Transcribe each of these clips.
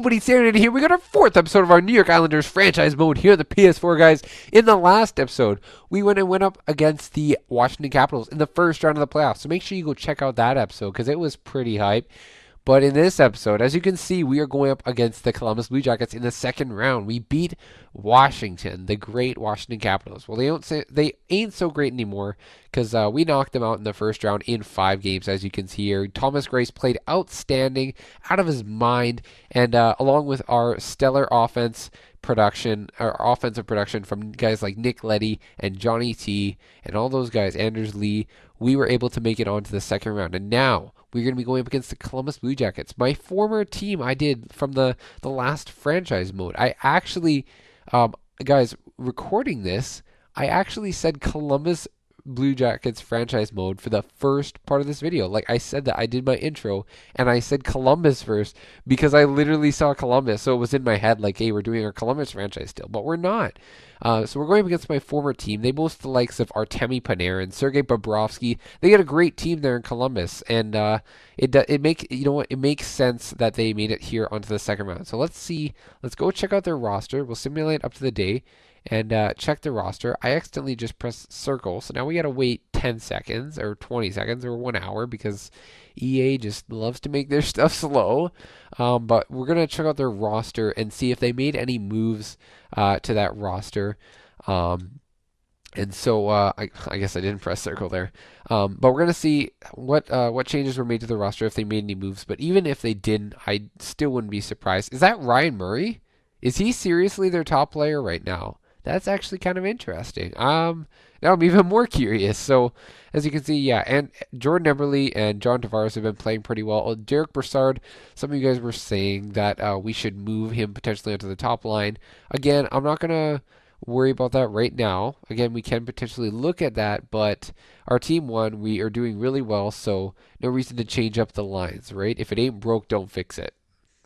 everybody, Aaronator here. We got our fourth episode of our New York Islanders franchise mode here on the PS4, guys. In the last episode, we went up against the Washington Capitals in the first round of the playoffs. So make sure you go check out that episode because it was pretty hype. But in this episode, as you can see, we are going up against the Columbus Blue Jackets in the second round. We beat Washington, the great Washington Capitals. Well, they ain't so great anymore because we knocked them out in the first round in 5 games, as you can see here. Thomas Greiss played outstanding, out of his mind, and along with our stellar offensive production from guys like Nick Leddy and Johnny T and all those guys, Anders Lee, we were able to make it on to the second round. And now we're going to be going up against the Columbus Blue Jackets, my former team I did from the last franchise mode. I actually, guys, recording this, I actually said Columbus Blue Jackets franchise mode for the first part of this video. Like I said that I did my intro and I said Columbus first because I literally saw Columbus. So it was in my head like, hey, we're doing our Columbus franchise still, but we're not. So we're going up against my former team. They boast the likes of Artemi Panarin, Sergei Bobrovsky. They got a great team there in Columbus, and it makes sense that they made it here onto the second round. So let's go check out their roster. We'll simulate up to the day and check the roster. I accidentally just pressed circle, so now we gotta wait 10 seconds or 20 seconds or 1 hour because EA just loves to make their stuff slow. But we're gonna check out their roster and see if they made any moves to that roster. And so I guess I didn't press circle there. But we're gonna see what changes were made to the roster if they made any moves. But even if they didn't, I still wouldn't be surprised. Is that Ryan Murray? Is he seriously their top player right now? That's actually kind of interesting. Now I'm even more curious. So, as you can see, yeah, and Jordan Eberle and John Tavares have been playing pretty well. Derek Brassard, some of you guys were saying that we should move him potentially onto the top line. Again, I'm not going to worry about that right now. Again, we can potentially look at that, but our team won. We are doing really well, so no reason to change up the lines, right? If it ain't broke, don't fix it,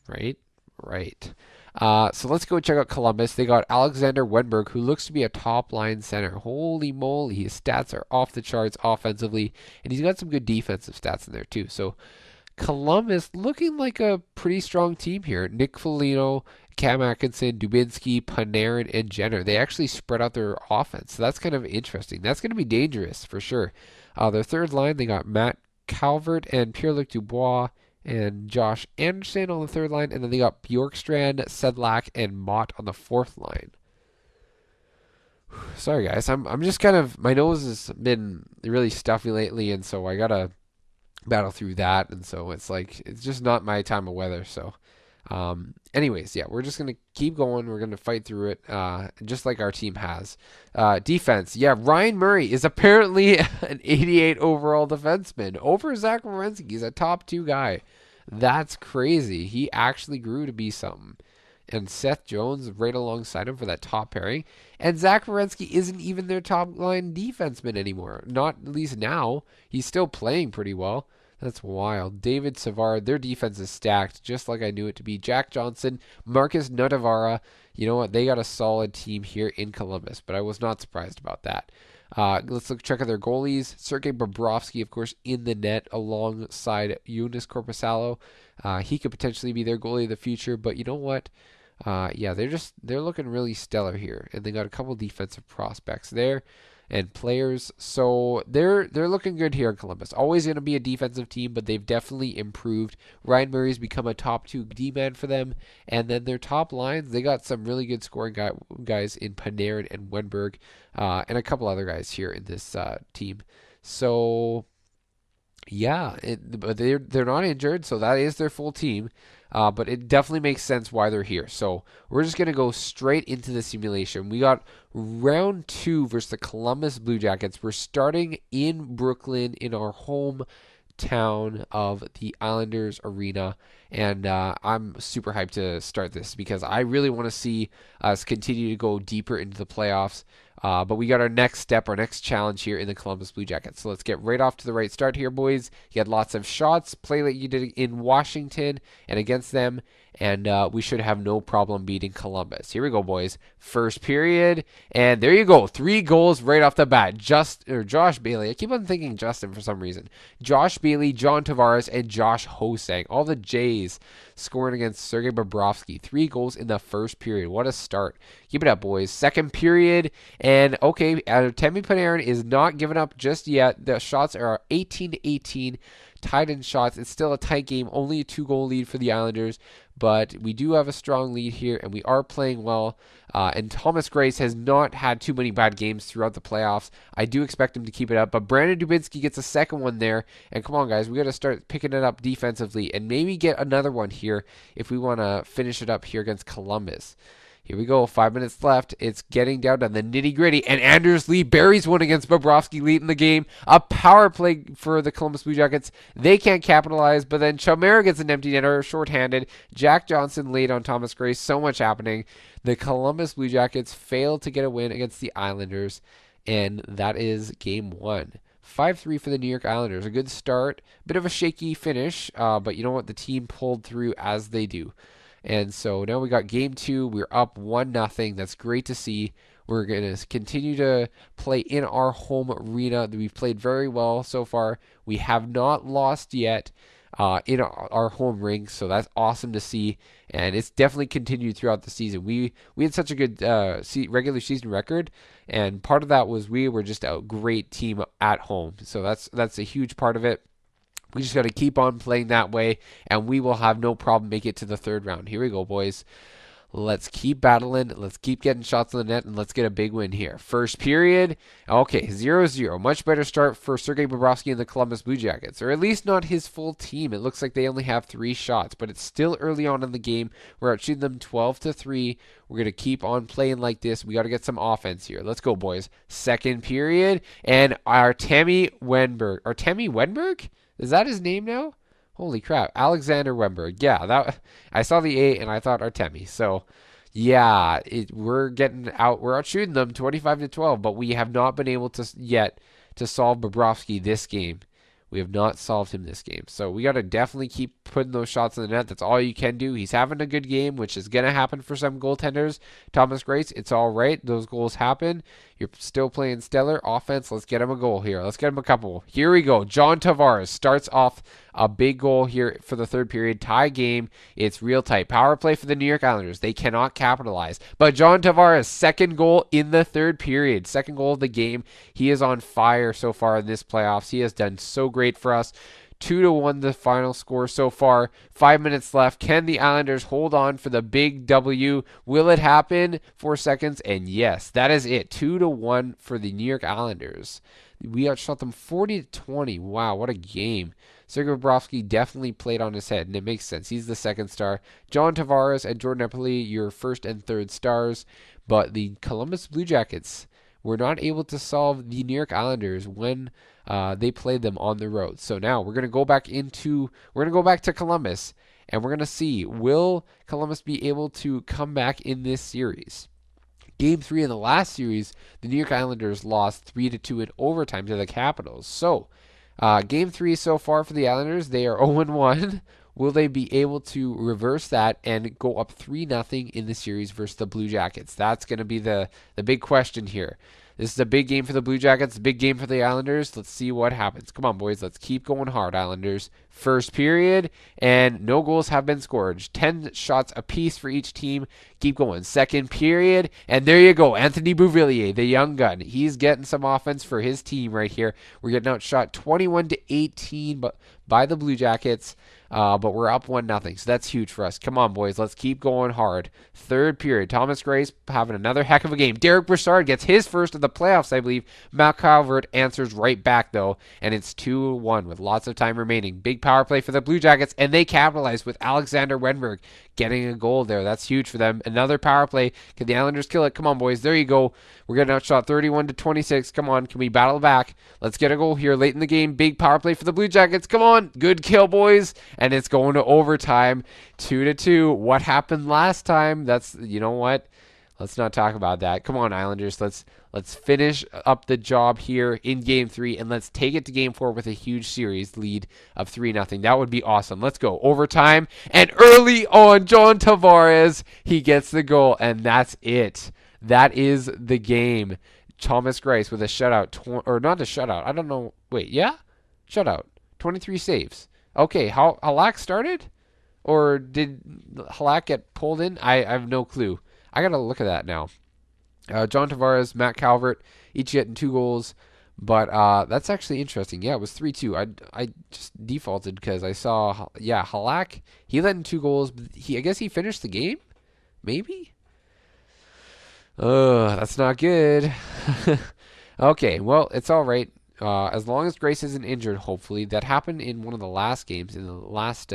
right? Right. So let's go check out Columbus. They got Alexander Wenberg, who looks to be a top line center. Holy moly, his stats are off the charts offensively, and he's got some good defensive stats in there too. So Columbus looking like a pretty strong team here. Nick Foligno, Cam Atkinson, Dubinsky, Panarin, and Jenner. They actually spread out their offense, so that's kind of interesting. That's going to be dangerous for sure. Their third line, they got Matt Calvert and Pierre-Luc Dubois and Josh Anderson on the third line, and then they got Bjorkstrand, Sedlak, and Mott on the fourth line. Sorry guys, I'm just kind of, my nose has been really stuffy lately, and so I gotta battle through that, and so it's just not my time of weather. So anyways, yeah, we're just gonna keep going. We're gonna fight through it, just like our team has. Defense, yeah, Ryan Murray is apparently an 88 overall defenseman over Zach Werenski. He's a top 2 guy. That's crazy. He actually grew to be something. And Seth Jones right alongside him for that top pairing. And Zach Werenski isn't even their top line defenseman anymore. Not at least now. He's still playing pretty well. That's wild. David Savard, their defense is stacked, just like I knew it to be. Jack Johnson, Marcus Notavara. You know what? They got a solid team here in Columbus, but I was not surprised about that. Let's check out their goalies. Sergei Bobrovsky, of course, in the net alongside Jonas Korpisalo. He could potentially be their goalie of the future, but you know what? Yeah, they're looking really stellar here, and they got a couple defensive prospects there and players, so they're looking good here in Columbus. Always going to be a defensive team, but they've definitely improved. Ryan Murray's become a top 2 D-man for them, and then their top lines, they got some really good scoring guys in Panarin and Wenberg, and a couple other guys here in this team. So yeah, but they're not injured, so that is their full team. But it definitely makes sense why they're here. So we're just going to go straight into the simulation. We got round 2 versus the Columbus Blue Jackets. We're starting in Brooklyn in our hometown of the Islanders Arena. And I'm super hyped to start this because I really want to see us continue to go deeper into the playoffs. But we got our next step, our next challenge here in the Columbus Blue Jackets. So let's get right off to the right start here, boys. You had lots of shots, play like you did in Washington and against them. and we should have no problem beating Columbus. Here we go, boys. First period, and there you go. 3 goals right off the bat. Josh Bailey. I keep on thinking Justin for some reason. Josh Bailey, John Tavares, and Josh Hosang. All the Jays scoring against Sergei Bobrovsky. 3 goals in the first period. What a start. Keep it up, boys. Second period, and okay, Artemi Panarin is not giving up just yet. The shots are 18-18. Tied in shots. It's still a tight game. Only a 2-goal lead for the Islanders, but we do have a strong lead here, and we are playing well. And Thomas Greiss has not had too many bad games throughout the playoffs. I do expect him to keep it up, but Brandon Dubinsky gets a second one there. And come on, guys, we got to start picking it up defensively and maybe get another one here if we want to finish it up here against Columbus. Here we go, 5 minutes left. It's getting down to the nitty-gritty, and Anders Lee buries one against Bobrovsky late in the game. A power play for the Columbus Blue Jackets. They can't capitalize, but then Chalmera gets an empty netter, shorthanded. Jack Johnson late on Thomas Greiss. So much happening. The Columbus Blue Jackets failed to get a win against the Islanders, and that is game 1. 5-3 for the New York Islanders. A good start. Bit of a shaky finish, but you know what? The team pulled through as they do. And so now we got game 2. We're up 1-0. That's great to see. We're going to continue to play in our home arena. We've played very well so far. We have not lost yet in our home rink, so that's awesome to see. And it's definitely continued throughout the season. We had such a good regular season record, and part of that was we were just a great team at home. So that's a huge part of it. We just got to keep on playing that way, and we will have no problem making it to the 3rd round. Here we go, boys. Let's keep battling. Let's keep getting shots on the net, and let's get a big win here. First period. Okay, 0-0. Much better start for Sergei Bobrovsky and the Columbus Blue Jackets, or at least not his full team. It looks like they only have 3 shots, but it's still early on in the game. We're out shooting them 12-3. We're going to keep on playing like this. We got to get some offense here. Let's go, boys. Second period, and Artemi Wenberg? Is that his name now? Holy crap. Alexander Wemberg. Yeah, I saw the A and I thought Artemi. So, yeah, we're out shooting them 25-12, but we have not been able to yet to solve Bobrovsky this game. We have not solved him this game. So we got to definitely keep putting those shots in the net. That's all you can do. He's having a good game, which is going to happen for some goaltenders. Thomas Greiss, it's all right. Those goals happen. You're still playing stellar offense. Let's get him a goal here. Let's get him a couple. Here we go. John Tavares starts off a big goal here for the 3rd period. Tie game. It's real tight. Power play for the New York Islanders. They cannot capitalize. But John Tavares, 2nd goal in the 3rd period. 2nd goal of the game. He is on fire so far in this playoffs. He has done so great for us. 2-1 the final score so far. 5 minutes left. Can the Islanders hold on for the big W? Will it happen? 4 seconds. And yes, that is it. 2-1 for the New York Islanders. We outshot them 40-20. Wow, what a game. Sergei Bobrovsky definitely played on his head, and it makes sense. He's the 2nd star. John Tavares and Jordan Eppley, your 1st and 3rd stars. But the Columbus Blue Jackets were not able to solve the New York Islanders when they played them on the road. So now we're gonna go back to Columbus, and we're gonna see, will Columbus be able to come back in this series? Game 3 in the last series, the New York Islanders lost 3-2 in overtime to the Capitals. So game 3 so far for the Islanders, they are 0-1. Will they be able to reverse that and go up 3-0 in the series versus the Blue Jackets? That's going to be the big question here. This is a big game for the Blue Jackets, a big game for the Islanders. Let's see what happens. Come on, boys. Let's keep going hard, Islanders. First period, and no goals have been scored. 10 shots apiece for each team. Keep going. Second period, and there you go. Anthony Beauvillier, the young gun. He's getting some offense for his team right here. We're getting outshot 21-18 by the Blue Jackets. But we're up 1-0, so that's huge for us. Come on, boys, let's keep going hard. Third period, Thomas Greiss having another heck of a game. Derek Brassard gets his first of the playoffs, I believe. Matt Calvert answers right back, though, and it's 2-1 with lots of time remaining. Big power play for the Blue Jackets, and they capitalize with Alexander Wenberg getting a goal there. That's huge for them. Another power play. Can the Islanders kill it? Come on, boys. There you go. We're getting outshot 31-26. Come on. Can we battle back? Let's get a goal here late in the game. Big power play for the Blue Jackets. Come on. Good kill, boys. And it's going to overtime. 2-2. What happened last time? You know what? Let's not talk about that. Come on, Islanders. Let's finish up the job here in Game 3, and let's take it to Game 4 with a huge series lead of 3-0. That would be awesome. Let's go. Overtime, and early on, John Tavares, he gets the goal, and that's it. That is the game. Thomas Greiss with a shutout, or not a shutout. I don't know. Wait, yeah? Shutout. 23 saves. Okay, how Halak started? Or did Halak get pulled in? I have no clue. I got to look at that now. John Tavares, Matt Calvert, each getting 2 goals. But that's actually interesting. Yeah, it was 3-2. I just defaulted because I saw, yeah, Halak, he let in 2 goals. I guess he finished the game? Maybe? That's not good. Okay, well, it's all right. As long as Grace isn't injured, hopefully. That happened in one of the last games, in the last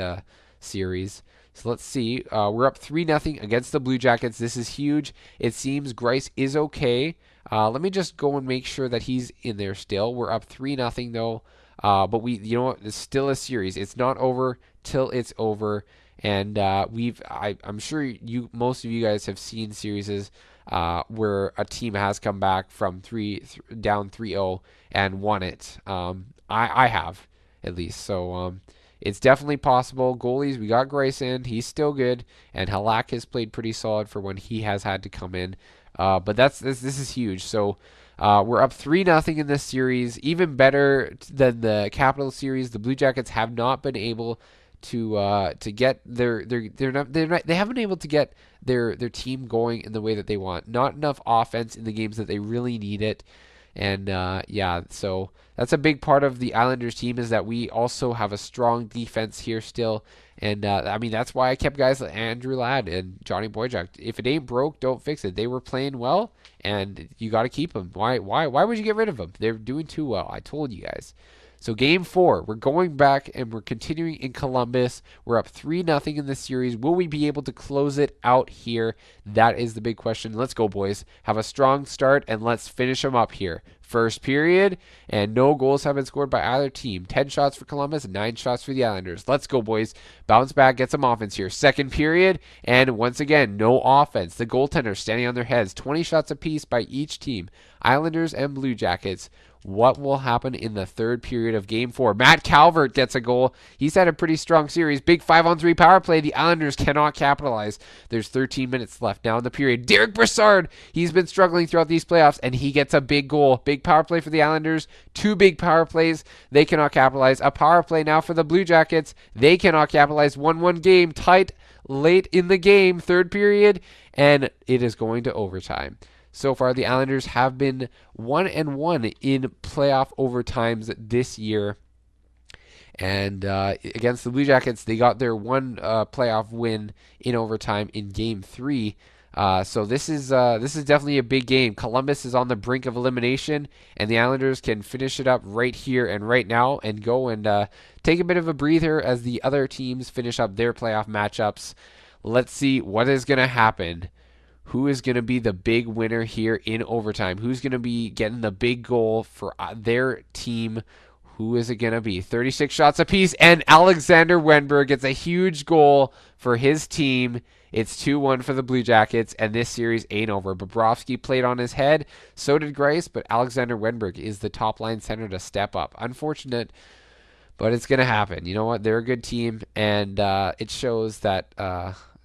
series. So let's see. We're up 3-0 against the Blue Jackets. This is huge. It seems Grice is okay. Let me just go and make sure that he's in there still. We're up 3-0 though. But you know what? It's still a series. It's not over till it's over. And I'm sure most of you guys have seen series where a team has come back from down 3-0 and won it. I have, at least. So it's definitely possible. Goalies, we got Grayson. He's still good. And Halak has played pretty solid for when he has had to come in. But this is huge. So we're up 3-0 in this series. Even better than the Capital series. The Blue Jackets have not been able to get they haven't been able to get their team going in the way that they want. Not enough offense in the games that they really need it. And yeah, so that's a big part of the Islanders team, is that we also have a strong defense here still. And I mean, that's why I kept guys like Andrew Ladd and Johnny Boychuk. If it ain't broke, don't fix it. They were playing well, and you got to keep them. Why would you get rid of them? They're doing too well. I told you guys. So Game 4, we're going back and we're continuing in Columbus. We're up 3-0 in this series. Will we be able to close it out here? That is the big question. Let's go, boys. Have a strong start, and let's finish them up here. First period, and no goals have been scored by either team. 10 shots for Columbus, 9 shots for the Islanders. Let's go, boys. Bounce back, get some offense here. Second period, and once again, no offense. The goaltenders standing on their heads. 20 shots apiece by each team. Islanders and Blue Jackets. What will happen in the third period of Game 4? Matt Calvert gets a goal. He's had a pretty strong series. Big 5-on-3 power play. The Islanders cannot capitalize. There's 13 minutes left now in the period. Derek Brassard, he's been struggling throughout these playoffs, and he gets a big goal. Big power play for the Islanders. 2 big power plays. They cannot capitalize. A power play now for the Blue Jackets. They cannot capitalize. 1-1 game. Tight late in the game. Third period, and it is going to overtime. So far, the Islanders have been 1-1 in playoff overtimes this year. And against the Blue Jackets, they got their one playoff win in overtime in Game 3. So this is definitely a big game. Columbus is on the brink of elimination, and the Islanders can finish it up right here and right now and go and take a bit of a breather as the other teams finish up their playoff matchups. Let's see what is going to happen. Who is going to be the big winner here in overtime? Who's going to be getting the big goal for their team? Who is it going to be? 36 shots apiece, and Alexander Wenberg gets a huge goal for his team. It's 2-1 for the Blue Jackets, and this series ain't over. Bobrovsky played on his head. So did Grice, but Alexander Wenberg is the top line center to step up. Unfortunate, but it's going to happen. You know what? They're a good team, and it shows that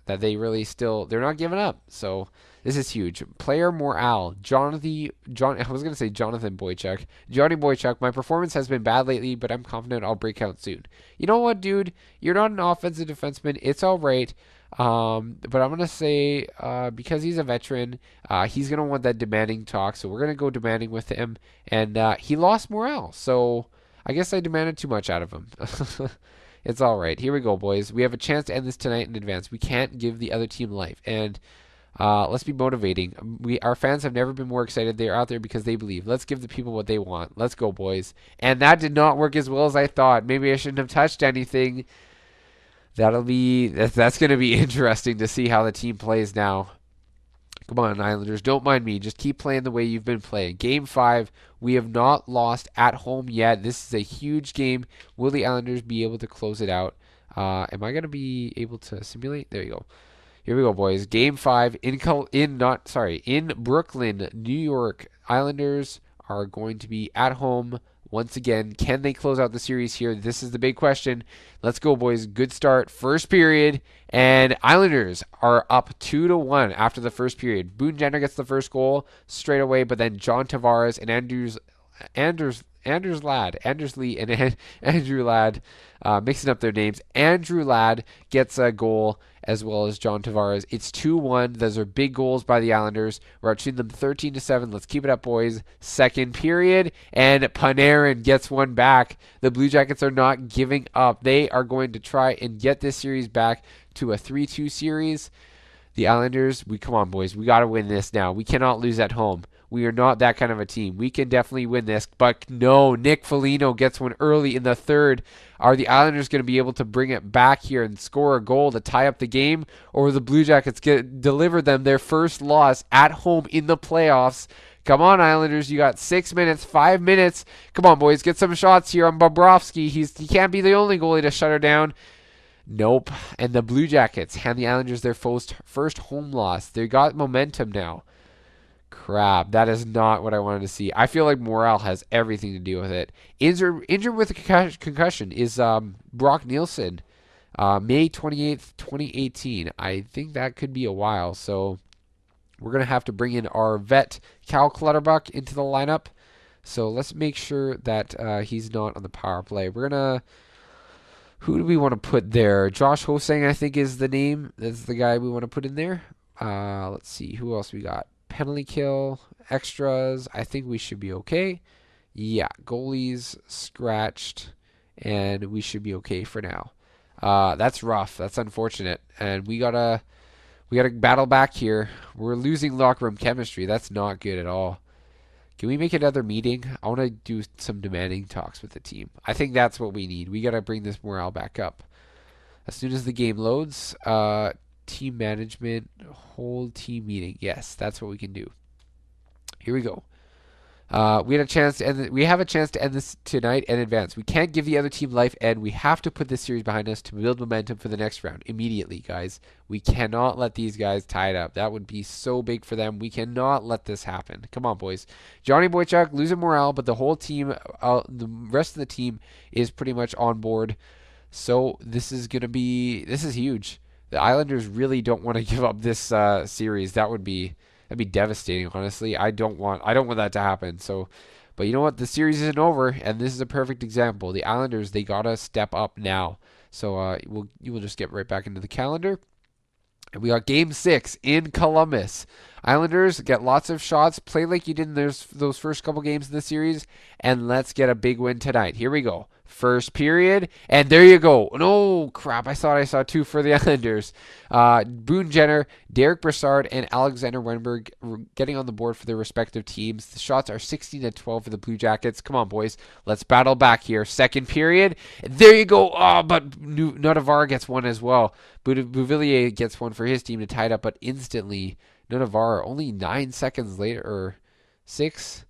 that they really they're not giving up. So this is huge. Player morale. I was going to say Jonathan Boychuk. Johnny Boychuk, my performance has been bad lately, but I'm confident I'll break out soon. You know what, dude? You're not an offensive defenseman. It's all right. But I'm going to say, because he's a veteran, he's going to want that demanding talk. So we're going to go demanding with him. And he lost morale. So I guess I demanded too much out of him. It's all right. Here we go, boys. We have a chance to end this tonight in advance. We can't give the other team life. And let's be motivating. Our fans have never been more excited. They're out there because they believe. Let's give the people what they want. Let's go, boys. And that did not work as well as I thought. Maybe I shouldn't have touched anything. That's going to be interesting to see how the team plays now. Come on, Islanders. Don't mind me. Just keep playing the way you've been playing. Game 5, we have not lost at home yet. This is a huge game. Will the Islanders be able to close it out? Am I going to be able to simulate? There you go. Here we go, boys. Game 5 in Brooklyn, New York. Islanders are going to be at home once again. Can they close out the series here? This is the big question. Let's go, boys. Good start. First period, and Islanders are up 2-1 after the first period. Boone Jenner gets the first goal straight away, but then John Tavares and Anders Lee and Andrew Ladd, mixing up their names. Andrew Ladd gets a goal as well as John Tavares. It's 2-1. Those are big goals by the Islanders. We're outshooting them 13-7. Let's keep it up, boys. Second period, and Panarin gets one back. The Blue Jackets are not giving up. They are going to try and get this series back to a 3-2 series. The Islanders, come on, boys. We got to win this now. We cannot lose at home. We are not that kind of a team. We can definitely win this. But no, Nick Foligno gets one early in the third. Are the Islanders going to be able to bring it back here and score a goal to tie up the game? Or will the Blue Jackets deliver them their first loss at home in the playoffs? Come on, Islanders. You got 6 minutes, 5 minutes. Come on, boys. Get some shots here on Bobrovsky. He can't be the only goalie to shut her down. Nope. And the Blue Jackets hand the Islanders their first home loss. They got momentum now. Crap, that is not what I wanted to see. I feel like morale has everything to do with it. Injured with a concussion is Brock Nielsen, May 28th, 2018. I think that could be a while, so we're going to have to bring in our vet, Cal Clutterbuck, into the lineup. So let's make sure that he's not on the power play. We're going to... Who do we want to put there? Josh Hosang, I think, is the name. That's the guy we want to put in there. Let's see. Who else we got? Penalty kill, extras. I think we should be okay. Yeah, goalies scratched, and we should be okay for now. That's rough. That's unfortunate, and we gotta battle back here. We're losing locker room chemistry. That's not good at all. Can we make another meeting? I want to do some demanding talks with the team. I think that's what we need. We gotta bring this morale back up. As soon as the game loads, team management, whole team meeting. Yes, that's what we can do. Here we go. We have a chance to end this tonight and advance. We can't give the other team life, and we have to put this series behind us to build momentum for the next round immediately, guys. We cannot let these guys tie it up. That would be so big for them. We cannot let this happen. Come on, boys. Johnny Boychuk losing morale, but the whole team, the rest of the team is pretty much on board. So this is huge. The Islanders really don't want to give up this series. That'd be devastating, honestly. I don't want that to happen. So, but you know what? The series isn't over, and this is a perfect example. The Islanders, they gotta step up now. So you will just get right back into the calendar. And we got Game 6 in Columbus. Islanders get lots of shots. Play like you did in those first couple games in the series, and let's get a big win tonight. Here we go. First period, and there you go. No, crap. I thought I saw two for the Islanders. Boone Jenner, Derek Brassard, and Alexander Wenberg getting on the board for their respective teams. The shots are 16-12 for the Blue Jackets. Come on, boys. Let's battle back here. Second period. There you go. Oh, but Notavar gets one as well. Bouvillier gets one for his team to tie it up, but instantly, Notavar, only 9 seconds later, or 6.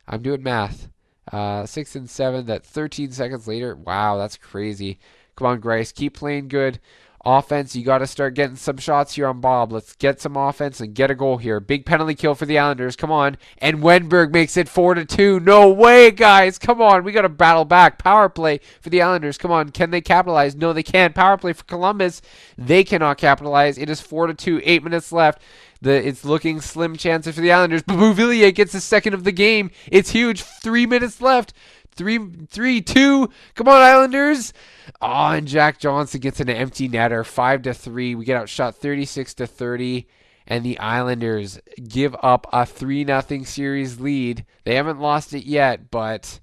I'm doing math. 6 and 7, that 13 seconds later. Wow, that's crazy. Come on, Grice. Keep playing good. Offense, you got to start getting some shots here on Bob. Let's get some offense and get a goal here. Big penalty kill for the Islanders. Come on. And Wenberg makes it 4-2. No way, guys. Come on. We got to battle back. Power play for the Islanders. Come on. Can they capitalize? No, they can't. Power play for Columbus. They cannot capitalize. It is 4-2. 8 minutes left. It's looking slim chances for the Islanders. But Bouvillier gets the second of the game. It's huge. 3 minutes left. 3-2. Come on, Islanders. Oh, and Jack Johnson gets an empty netter. 5-3. We get outshot 36-30. And the Islanders give up a 3-0 series lead. They haven't lost it yet, but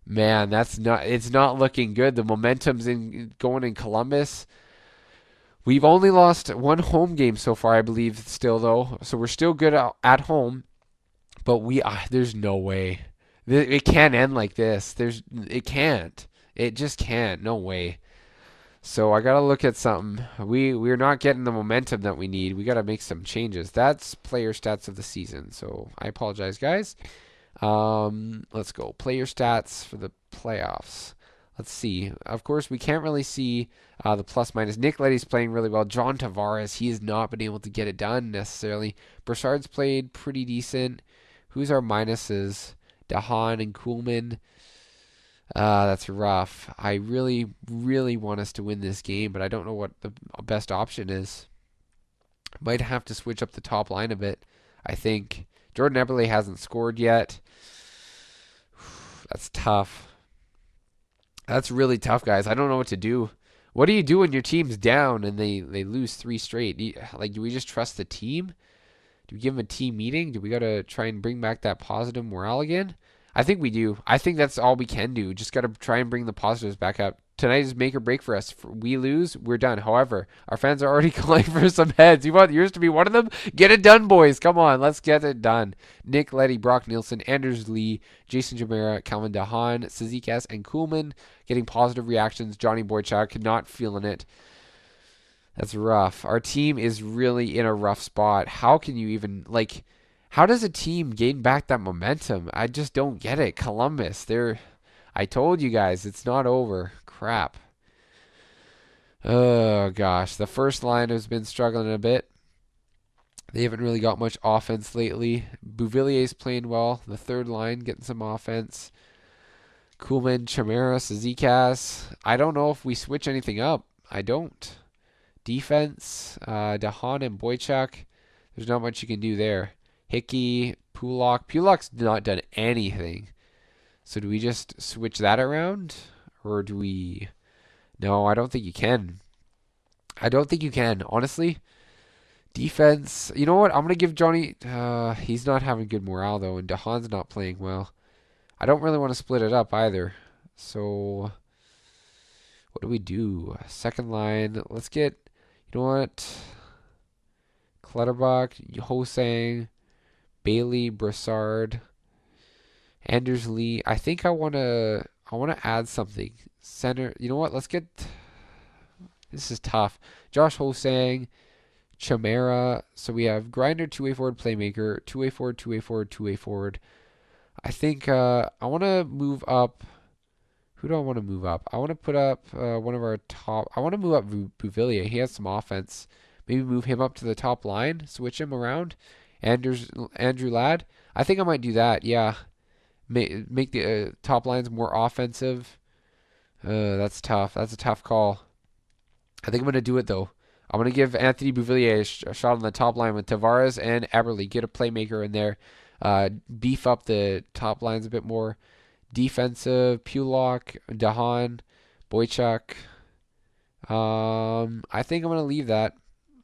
man, it's not looking good. The momentum's going in Columbus. We've only lost one home game so far, I believe, still though. So we're still good at home, but there's no way. It can't end like this. It can't. It just can't. No way. So I gotta look at something. We're not getting the momentum that we need. We gotta make some changes. That's player stats of the season. So I apologize, guys. Let's go. Player stats for the playoffs. Let's see. Of course, we can't really see the plus minus. Nick Leddy's playing really well. John Tavares, he has not been able to get it done necessarily. Broussard's played pretty decent. Who's our minuses? Dahan and Kuhlman. That's rough. I really, really want us to win this game, but I don't know what the best option is. Might have to switch up the top line a bit, I think. Jordan Eberle hasn't scored yet. That's tough. That's really tough, guys. I don't know what to do. What do you do when your team's down and they lose 3 straight? Do we just trust the team? Do we give them a team meeting? Do we got to try and bring back that positive morale again? I think we do. I think that's all we can do. Just got to try and bring the positives back up. Tonight is make or break for us. If we lose, we're done. However, our fans are already calling for some heads. You want yours to be one of them? Get it done, boys. Come on, let's get it done. Nick Leddy, Brock Nielsen, Anders Lee, Jason Jamera, Calvin Dahan, Cizikas, and Kuhlman getting positive reactions. Johnny Boychuk not feeling it. That's rough. Our team is really in a rough spot. How can you even, how does a team gain back that momentum? I just don't get it. Columbus, I told you guys, it's not over. Crap. Oh, gosh. The first line has been struggling a bit. They haven't really got much offense lately. Bouvillier's playing well. The third line getting some offense. Kuhlman, Chamara, Cizikas. I don't know if we switch anything up. I don't. Defense, Dahan and Boychuk. There's not much you can do there. Hickey, Pulak. Pulak's not done anything. So do we just switch that around? Or do we... No, I don't think you can. I don't think you can, honestly. Defense. You know what? I'm going to give Johnny... he's not having good morale, though, and Dahan's not playing well. I don't really want to split it up either. So, what do we do? Second line. Let's get... You know what? Clutterbuck, Hosang, Bailey, Broussard, Anders Lee. I think I wanna add something. Center. You know what? Let's get. This is tough. Josh Hosang, Chamara. So we have Grinder, two-way forward playmaker, two-way forward, two-way forward, two-way forward. I think I want to move up. Who do I want to move up? I want to put up one of our top. I want to move up Bouvillier. He has some offense. Maybe move him up to the top line. Switch him around. Andrew Ladd. I think I might do that. Yeah. Make the top lines more offensive. That's tough. That's a tough call. I think I'm going to do it, though. I'm going to give Anthony Bouvillier a shot on the top line with Tavares and Eberle. Get a playmaker in there. Beef up the top lines a bit more. Defensive, Pulak, Dahan, Boychuk. I think I'm going to leave that.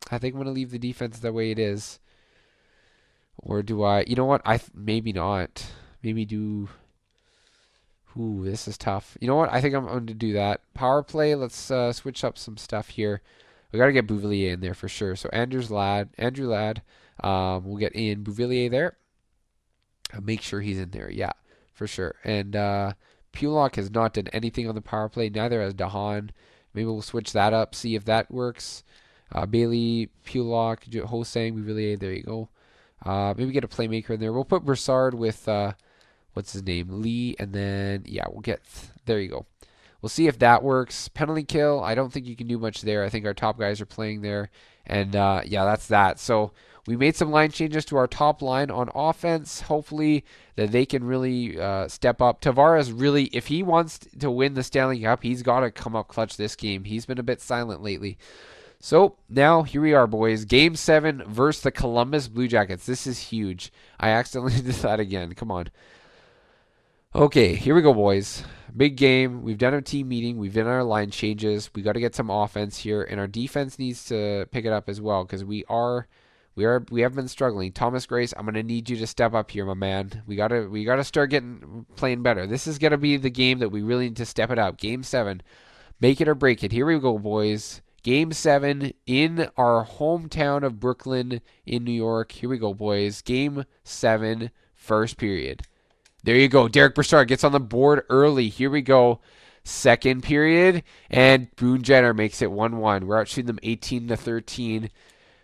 I think I'm going to leave the defense the way it is. Or do I... You know what? Maybe not. Maybe do... Ooh, this is tough. You know what? I think I'm going to do that. Power play, let's switch up some stuff here. We got to get Bouvillier in there for sure. So Andrew Ladd. We'll get in Bouvillier there. Make sure he's in there. Yeah, for sure. And Pulak has not done anything on the power play. Neither has Dahan. Maybe we'll switch that up, see if that works. Bailey, Pulak, Hosang, Bouvillier. There you go. Maybe get a playmaker in there. We'll put Broussard with, what's his name? Lee. And then, yeah, we'll get, there you go. We'll see if that works. Penalty kill, I don't think you can do much there. I think our top guys are playing there. And, yeah, that's that. So we made some line changes to our top line on offense. Hopefully that they can really step up. Tavares really, if he wants to win the Stanley Cup, he's got to come up clutch this game. He's been a bit silent lately. So now here we are, boys. Game 7 versus the Columbus Blue Jackets. This is huge. I accidentally did that again. Come on. Okay, here we go, boys. Big game. We've done a team meeting. We've done our line changes. We got to get some offense here, and our defense needs to pick it up as well because we have been struggling. Thomas Grace, I'm gonna need you to step up here, my man. We gotta start playing better. This is gonna be the game that we really need to step it up. Game 7, make it or break it. Here we go, boys. Game 7 in our hometown of Brooklyn in New York. Here we go, boys. Game 7, first period. There you go. Derek Broussard gets on the board early. Here we go. Second period, and Boone Jenner makes it 1-1. We're out shooting them 18-13.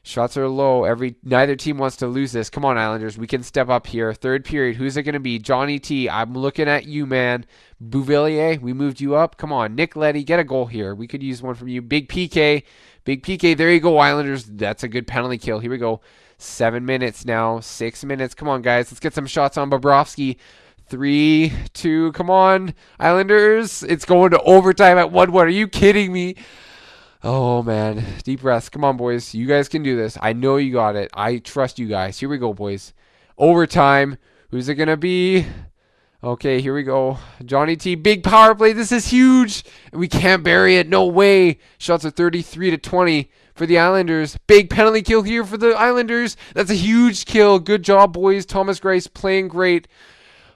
Shots are low. Neither team wants to lose this. Come on, Islanders. We can step up here. Third period. Who's it going to be? Johnny T. I'm looking at you, man. Bouvillier, we moved you up. Come on. Nick Leddy, get a goal here. We could use one from you. Big PK. Big PK. There you go, Islanders. That's a good penalty kill. Here we go. 7 minutes now. 6 minutes. Come on, guys. Let's get some shots on Bobrovsky. 3, 2. Come on, Islanders. It's going to overtime at 1-1. Are you kidding me? Oh, man. Deep breaths. Come on, boys. You guys can do this. I know you got it. I trust you guys. Here we go, boys. Overtime. Who's it going to be? Okay, here we go. Johnny T. Big power play. This is huge. We can't bury it. No way. Shots are 33-20 for the Islanders. Big penalty kill here for the Islanders. That's a huge kill. Good job, boys. Thomas Greiss playing great.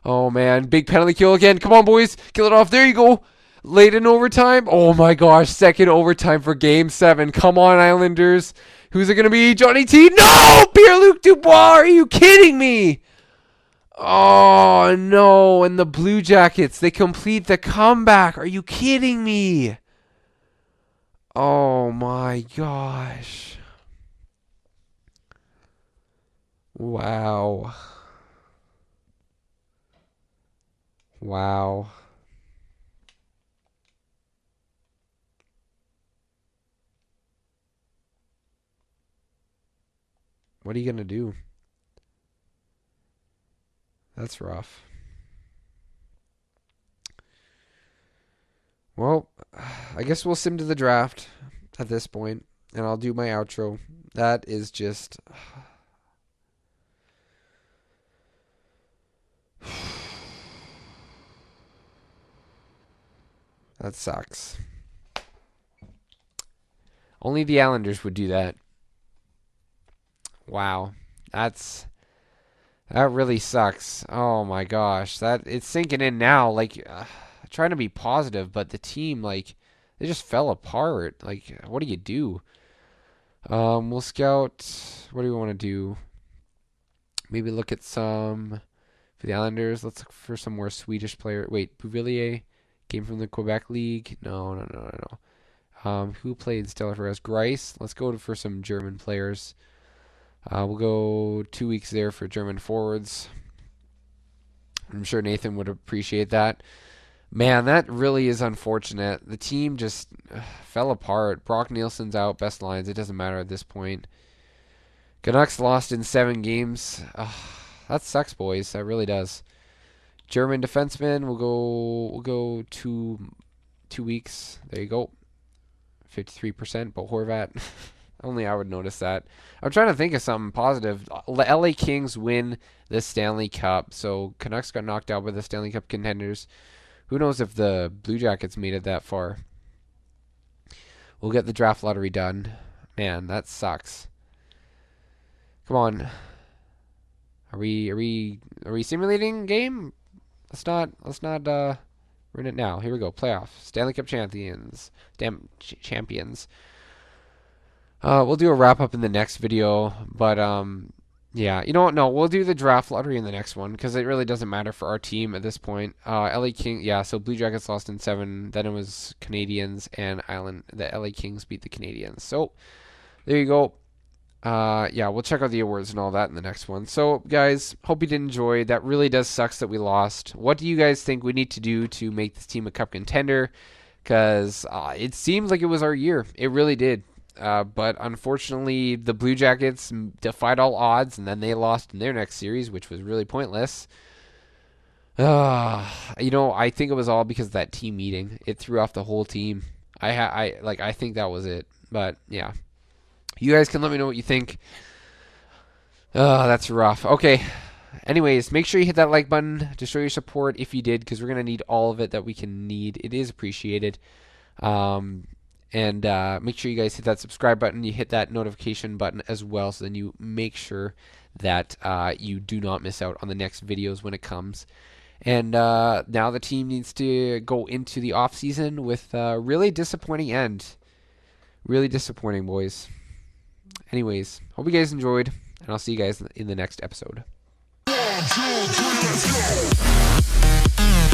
Oh, man. Big penalty kill again. Come on, boys. Kill it off. There you go. Late in overtime. Oh, my gosh. Second overtime for Game 7. Come on, Islanders. Who's it going to be? Johnny T. No! Pierre-Luc Dubois. Are you kidding me? Oh, no. And the Blue Jackets, they complete the comeback. Are you kidding me? Oh, my gosh. Wow. Wow. What are you going to do? That's rough. Well, I guess we'll sim to the draft at this point, and I'll do my outro. That is just... that sucks. Only the Islanders would do that. Wow. That really sucks. Oh my gosh. It's sinking in now. Like, trying to be positive, but the team, like, they just fell apart. Like, what do you do? We'll scout. What do we want to do? Maybe look at some for the Islanders. Let's look for some more Swedish player. Wait, Bouvillier came from the Quebec League. No. Who played stellar for us? Greiss. Let's go for some German players. We'll go 2 weeks there for German forwards. I'm sure Nathan would appreciate that. Man, that really is unfortunate. The team just fell apart. Brock Nielsen's out, best lines. It doesn't matter at this point. Canucks lost in 7 games. That sucks, boys. That really does. German defenseman, we'll go 2 weeks. There you go. 53%, but Horvat. Only I would notice that. I'm trying to think of something positive. LA Kings win the Stanley Cup. So Canucks got knocked out by the Stanley Cup contenders. Who knows if the Blue Jackets made it that far. We'll get the draft lottery done. Man, that sucks. Come on. Are we simulating game? Let's not we're in it now. Here we go. Playoff. Stanley Cup champions. Champions. We'll do a wrap-up in the next video, but, yeah. You know what? No, we'll do the draft lottery in the next one, because it really doesn't matter for our team at this point. LA King, yeah, so Blue Jackets lost in 7, then it was Canadians and the LA Kings beat the Canadians. So, there you go. Yeah, we'll check out the awards and all that in the next one. So, guys, hope you did enjoy. That really does suck that we lost. What do you guys think we need to do to make this team a cup contender? Because it seemed like it was our year. It really did. But unfortunately, the Blue Jackets defied all odds, and then they lost in their next series, which was really pointless. I think it was all because of that team meeting. It threw off the whole team. I think that was it. But yeah, you guys can let me know what you think. That's rough. Okay. Anyways, make sure you hit that like button to show your support if you did, because we're gonna need all of it that we can need. It is appreciated. And make sure you guys hit that subscribe button. You hit that notification button as well, so then you make sure that you do not miss out on the next videos when it comes. And now the team needs to go into the off season with a really disappointing end. Really disappointing, boys. Anyways, hope you guys enjoyed, and I'll see you guys in the next episode. 1, 2, 3, let's go!